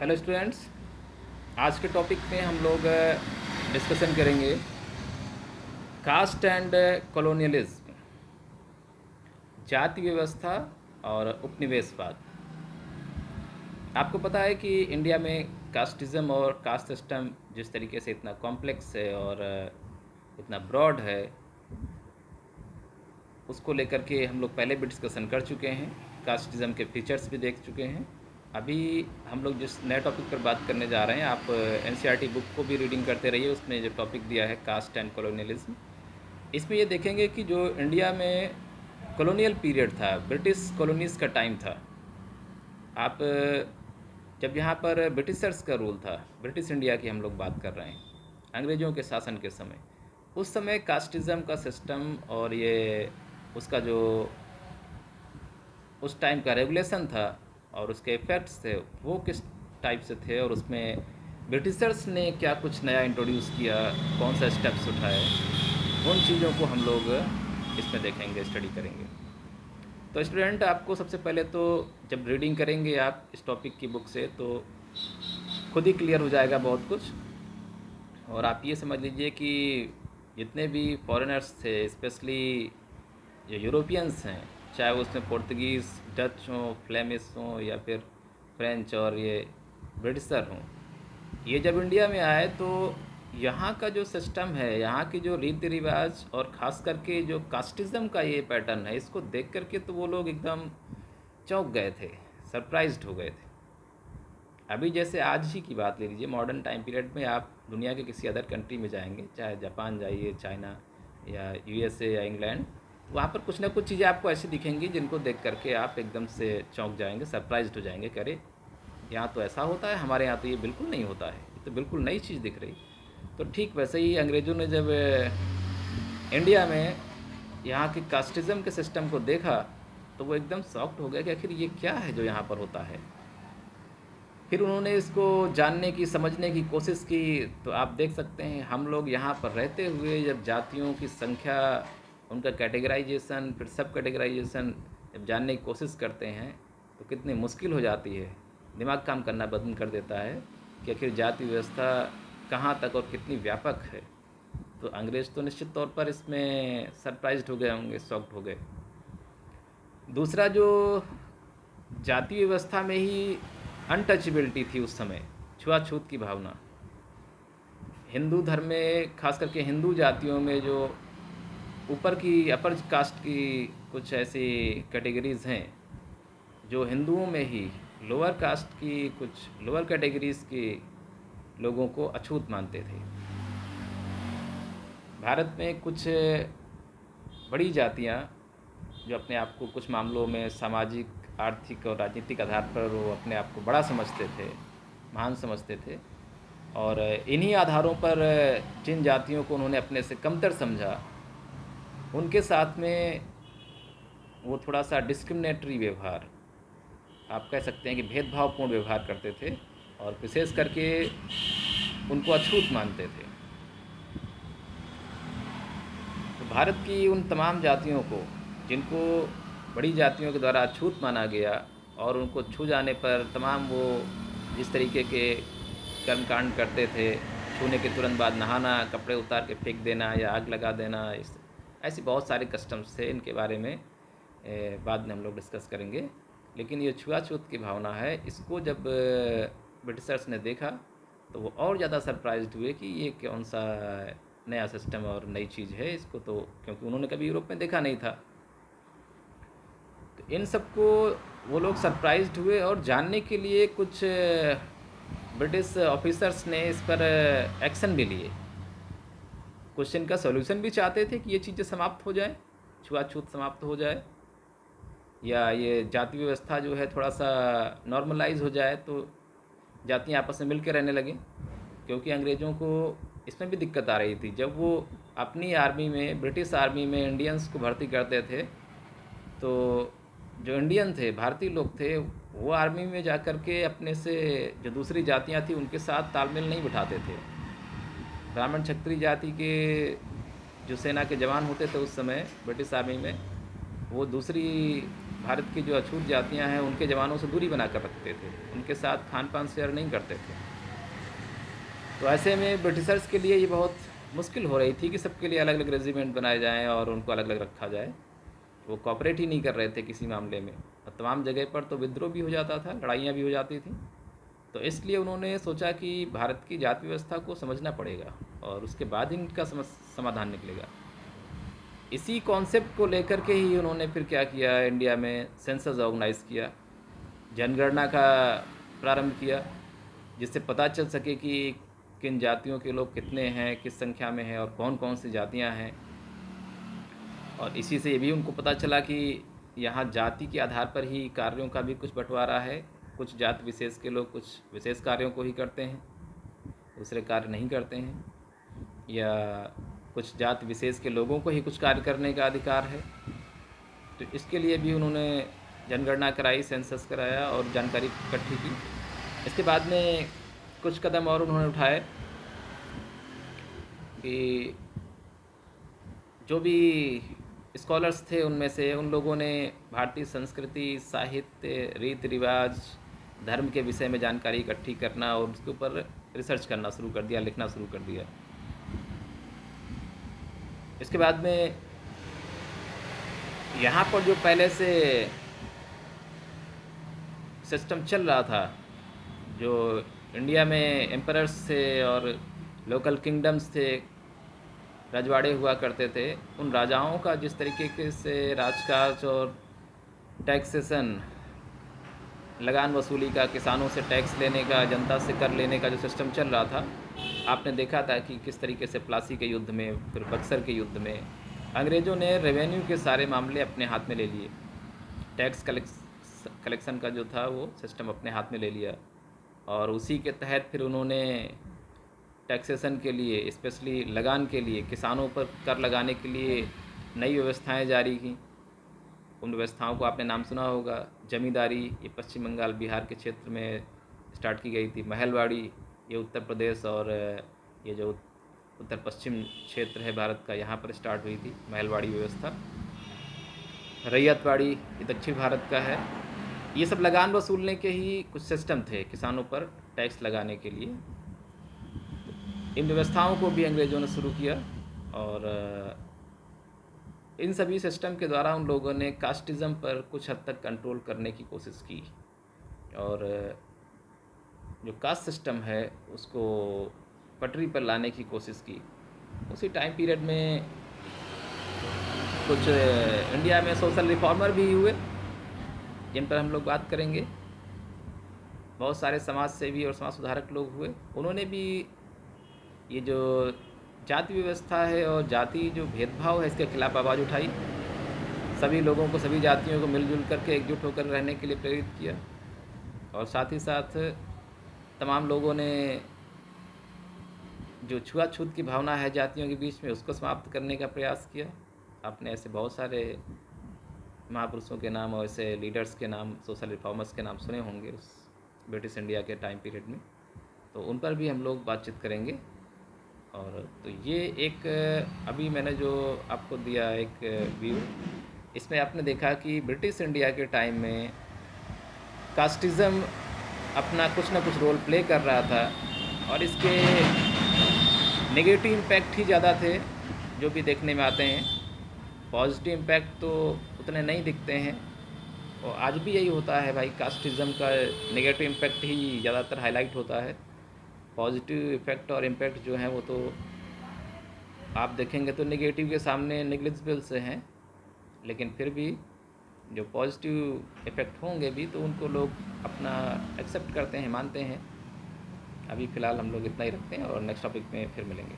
Hello students. आज के topic में हम लोग डिस्कशन करेंगे कास्ट एंड कॉलोनियलिज्म, जाति व्यवस्था और उपनिवेशवाद। आपको पता है कि इंडिया में कास्टिज़्म और कास्ट सिस्टम जिस तरीके से इतना कॉम्प्लेक्स है और इतना ब्रॉड है, उसको लेकर के हम लोग पहले भी डिस्कशन कर चुके हैं। कास्टिज़्म के फीचर्स भी देख चुके हैं। अभी हम लोग जिस नए टॉपिक पर बात करने जा रहे हैं, आप एनसीईआरटी बुक को भी रीडिंग करते रहिए। उसमें जो टॉपिक दिया है कास्ट एंड कॉलोनियलिज्म, इसमें ये देखेंगे कि जो इंडिया में कॉलोनियल पीरियड था, ब्रिटिश कॉलोनीज़ का टाइम था। आप जब यहाँ पर ब्रिटिशर्स का रूल था, ब्रिटिश इंडिया की हम लोग बात कर रहे हैं, अंग्रेज़ों के शासन के समय, उस समय कास्टिज़्म का सिस्टम और ये उसका जो उस टाइम का रेगुलेशन था और उसके इफ़ेक्ट्स थे, वो किस टाइप से थे, और उसमें ब्रिटिशर्स ने क्या कुछ नया इंट्रोड्यूस किया, कौन सा स्टेप्स उठाए, उन चीज़ों को हम लोग इसमें देखेंगे, स्टडी करेंगे। तो स्टूडेंट, आपको सबसे पहले तो जब रीडिंग करेंगे आप इस टॉपिक की बुक से, तो खुद ही क्लियर हो जाएगा बहुत कुछ। और आप ये समझ लीजिए कि जितने भी फॉरेनर्स थे, स्पेशली जो यूरोपियंस हैं, चाहे वो उसमें पुर्तगीज़, डच हों, फ्लेमिश हों, या फिर फ्रेंच और ये ब्रिटिशर हों, ये जब इंडिया में आए तो यहाँ का जो सिस्टम है, यहाँ की जो रीति रिवाज और ख़ास करके जो कास्टिज़्म का ये पैटर्न है, इसको देख करके तो वो लोग एकदम चौंक गए थे, सरप्राइज्ड हो गए थे। अभी जैसे आज ही की बात ले लीजिए, मॉडर्न टाइम पीरियड में आप दुनिया के किसी अदर कंट्री में जाएंगे, चाहे जापान जाइए, चाइना या यूएसए या इंग्लैंड, तो वहाँ पर कुछ ना कुछ चीज़ें आपको ऐसी दिखेंगी जिनको देख करके आप एकदम से चौंक जाएंगे, सरप्राइज्ड हो जाएंगे, कह रहे यहाँ तो ऐसा होता है, हमारे यहाँ तो ये बिल्कुल नहीं होता है, ये तो बिल्कुल नई चीज़ दिख रही। तो ठीक वैसे ही अंग्रेज़ों ने जब इंडिया में यहाँ की कास्टिज़्म के सिस्टम को देखा, तो वो एकदम शॉक्ड हो गया कि आखिर ये क्या है जो यहाँ पर होता है। फिर उन्होंने इसको जानने की, समझने की कोशिश की। तो आप देख सकते हैं, हम लोग यहाँ पर रहते हुए जब जातियों की संख्या, उनका कैटेगराइजेशन, फिर सब कैटेगराइजेशन जब जानने की कोशिश करते हैं, तो कितनी मुश्किल हो जाती है। दिमाग काम करना बंद कर देता है कि आखिर जाति व्यवस्था कहाँ तक और कितनी व्यापक है। तो अंग्रेज़ तो निश्चित तौर पर इसमें सरप्राइज्ड हो गए होंगे, शॉक्ड हो गए। दूसरा, जो जाति व्यवस्था में ही अनटचेबिलिटी थी उस समय, छुआछूत की भावना। हिंदू धर्म में, खास करके हिंदू जातियों में, जो ऊपर की अपर कास्ट की कुछ ऐसी कैटेगरीज़ हैं जो हिंदुओं में ही लोअर कास्ट की, कुछ लोअर कैटेगरीज़ के लोगों को अछूत मानते थे। भारत में कुछ बड़ी जातियां जो अपने आप को कुछ मामलों में सामाजिक, आर्थिक और राजनीतिक आधार पर वो अपने आप को बड़ा समझते थे, महान समझते थे, और इन्हीं आधारों पर जिन जातियों को उन्होंने अपने से कमतर समझा, उनके साथ में वो थोड़ा सा डिस्क्रिमिनेटरी व्यवहार, आप कह सकते हैं कि भेदभावपूर्ण व्यवहार करते थे, और विशेष करके उनको अछूत मानते थे। तो भारत की उन तमाम जातियों को, जिनको बड़ी जातियों के द्वारा अछूत माना गया, और उनको छू जाने पर तमाम वो जिस तरीके के कर्मकांड करते थे, छूने के तुरंत बाद नहाना, कपड़े उतार के फेंक देना या आग लगा देना, इस ऐसी बहुत सारे कस्टम्स थे। इनके बारे में बाद में हम लोग डिस्कस करेंगे। लेकिन ये छुआछूत की भावना है, इसको जब ब्रिटिशर्स ने देखा, तो वो और ज़्यादा सरप्राइज्ड हुए कि ये कौन सा नया सिस्टम और नई चीज़ है। इसको तो, क्योंकि उन्होंने कभी यूरोप में देखा नहीं था, तो इन सबको वो लोग सरप्राइज्ड हुए, और जानने के लिए कुछ ब्रिटिश ऑफिसर्स ने इस पर एक्शन भी लिए। कुछ इनका सॉल्यूशन भी चाहते थे कि ये चीज़ें समाप्त हो जाए, छुआछूत समाप्त हो जाए, या ये जाति व्यवस्था जो है थोड़ा सा नॉर्मलाइज हो जाए, तो जातियाँ आपस में मिल के रहने लगें। क्योंकि अंग्रेज़ों को इसमें भी दिक्कत आ रही थी, जब वो अपनी आर्मी में, ब्रिटिश आर्मी में इंडियंस को भर्ती करते थे, तो जो इंडियन थे, भारतीय लोग थे, वो आर्मी में जा कर के अपने से जो दूसरी जातियां थी उनके साथ तालमेल नहीं बिठाते थे। ब्राह्मण क्षत्रिय जाति के जो सेना के जवान होते थे उस समय ब्रिटिश आर्मी में, वो दूसरी भारत की जो अछूत जातियां हैं उनके जवानों से दूरी बना कर रखते थे, उनके साथ खान पान शेयर नहीं करते थे। तो ऐसे में ब्रिटिशर्स के लिए ये बहुत मुश्किल हो रही थी कि सबके लिए अलग अलग रेजिमेंट बनाए जाएँ और उनको अलग अलग रखा जाए। वो कॉपरेट ही नहीं कर रहे थे किसी मामले में, और तमाम जगह पर तो विद्रोह भी हो जाता था, लड़ाइयाँ भी हो जाती थी। तो इसलिए उन्होंने सोचा कि भारत की जाति व्यवस्था को समझना पड़ेगा और उसके बाद ही इनका समाधान निकलेगा। इसी कॉन्सेप्ट को लेकर के ही उन्होंने फिर क्या किया, इंडिया में सेंसस ऑर्गेनाइज़ किया, जनगणना का प्रारंभ किया, जिससे पता चल सके कि किन जातियों के लोग कितने हैं, किस संख्या में हैं और कौन कौन सी जातियां हैं। और इसी से ये भी उनको पता चला कि यहाँ जाति के आधार पर ही कार्यों का भी कुछ बंटवारा है, कुछ जाति विशेष के लोग कुछ विशेष कार्यों को ही करते हैं, दूसरे कार्य नहीं करते हैं, या कुछ जाति विशेष के लोगों को ही कुछ कार्य करने का अधिकार है। तो इसके लिए भी उन्होंने जनगणना कराई, सेंसस कराया और जानकारी इकट्ठी की। इसके बाद में कुछ कदम और उन्होंने उठाए कि जो भी स्कॉलर्स थे उनमें से उन लोगों ने भारतीय संस्कृति, साहित्य, रीति रिवाज, धर्म के विषय में जानकारी इकट्ठी करना और उसके ऊपर रिसर्च करना शुरू कर दिया, लिखना शुरू कर दिया। इसके बाद में यहाँ पर जो पहले से सिस्टम चल रहा था, जो इंडिया में एम्परर्स थे और लोकल किंगडम्स थे, रजवाड़े हुआ करते थे, उन राजाओं का जिस तरीके से राजकाज और टैक्सेशन, लगान वसूली का, किसानों से टैक्स लेने का, जनता से कर लेने का जो सिस्टम चल रहा था, आपने देखा था कि किस तरीके से प्लासी के युद्ध में, फिर बक्सर के युद्ध में अंग्रेज़ों ने रेवेन्यू के सारे मामले अपने हाथ में ले लिए। टैक्स कलेक्शन का जो था वो सिस्टम अपने हाथ में ले लिया और उसी के तहत फिर उन्होंने टैक्सेशन के लिए, स्पेशली लगान के लिए, किसानों पर कर लगाने के लिए नई व्यवस्थाएं जारी की। उन व्यवस्थाओं को आपने नाम सुना होगा। जमींदारी ये पश्चिम बंगाल, बिहार के क्षेत्र में स्टार्ट की गई थी। महलवाड़ी ये उत्तर प्रदेश और ये जो उत्तर पश्चिम क्षेत्र है भारत का, यहाँ पर स्टार्ट हुई थी महलवाड़ी व्यवस्था। रैयतवाड़ी ये दक्षिण भारत का है। ये सब लगान वसूलने के ही कुछ सिस्टम थे किसानों पर टैक्स लगाने के लिए। इन व्यवस्थाओं को भी अंग्रेज़ों ने शुरू किया और इन सभी सिस्टम के द्वारा उन लोगों ने कास्टिज़म पर कुछ हद तक कंट्रोल करने की कोशिश की और जो कास्ट सिस्टम है उसको पटरी पर लाने की कोशिश की। उसी टाइम पीरियड में कुछ इंडिया में सोशल रिफॉर्मर भी हुए, जिन पर हम लोग बात करेंगे। बहुत सारे समाज सेवी और समाज सुधारक लोग हुए। उन्होंने भी ये जो जाति व्यवस्था है और जाति जो भेदभाव है इसके खिलाफ आवाज़ उठाई, सभी लोगों को, सभी जातियों को मिलजुल करके एकजुट होकर रहने के लिए प्रेरित किया और साथ ही साथ तमाम लोगों ने जो छुआछूत की भावना है जातियों के बीच में उसको समाप्त करने का प्रयास किया। आपने ऐसे बहुत सारे महापुरुषों के नाम और ऐसे लीडर्स के नाम, सोशल रिफॉर्मर्स के नाम सुने होंगे उस ब्रिटिश इंडिया के टाइम पीरियड में, तो उन पर भी हम लोग बातचीत करेंगे। और तो ये एक अभी मैंने जो आपको दिया एक व्यू, इसमें आपने देखा कि ब्रिटिश इंडिया के टाइम में कास्टिज़म अपना कुछ ना कुछ रोल प्ले कर रहा था और इसके नेगेटिव इम्पैक्ट ही ज़्यादा थे जो भी देखने में आते हैं। पॉजिटिव इम्पैक्ट तो उतने नहीं दिखते हैं और आज भी यही होता है भाई, कास्टिज़म का नेगेटिव इम्पैक्ट ही ज़्यादातर हाईलाइट होता है। पॉजिटिव इफ़ेक्ट और इम्पैक्ट जो हैं वो तो आप देखेंगे तो नेगेटिव के सामने नेग्लिजिबल से हैं, लेकिन फिर भी जो पॉजिटिव इफ़ेक्ट होंगे भी तो उनको लोग अपना एक्सेप्ट करते हैं, मानते हैं। अभी फ़िलहाल हम लोग इतना ही रखते हैं और नेक्स्ट टॉपिक में फिर मिलेंगे।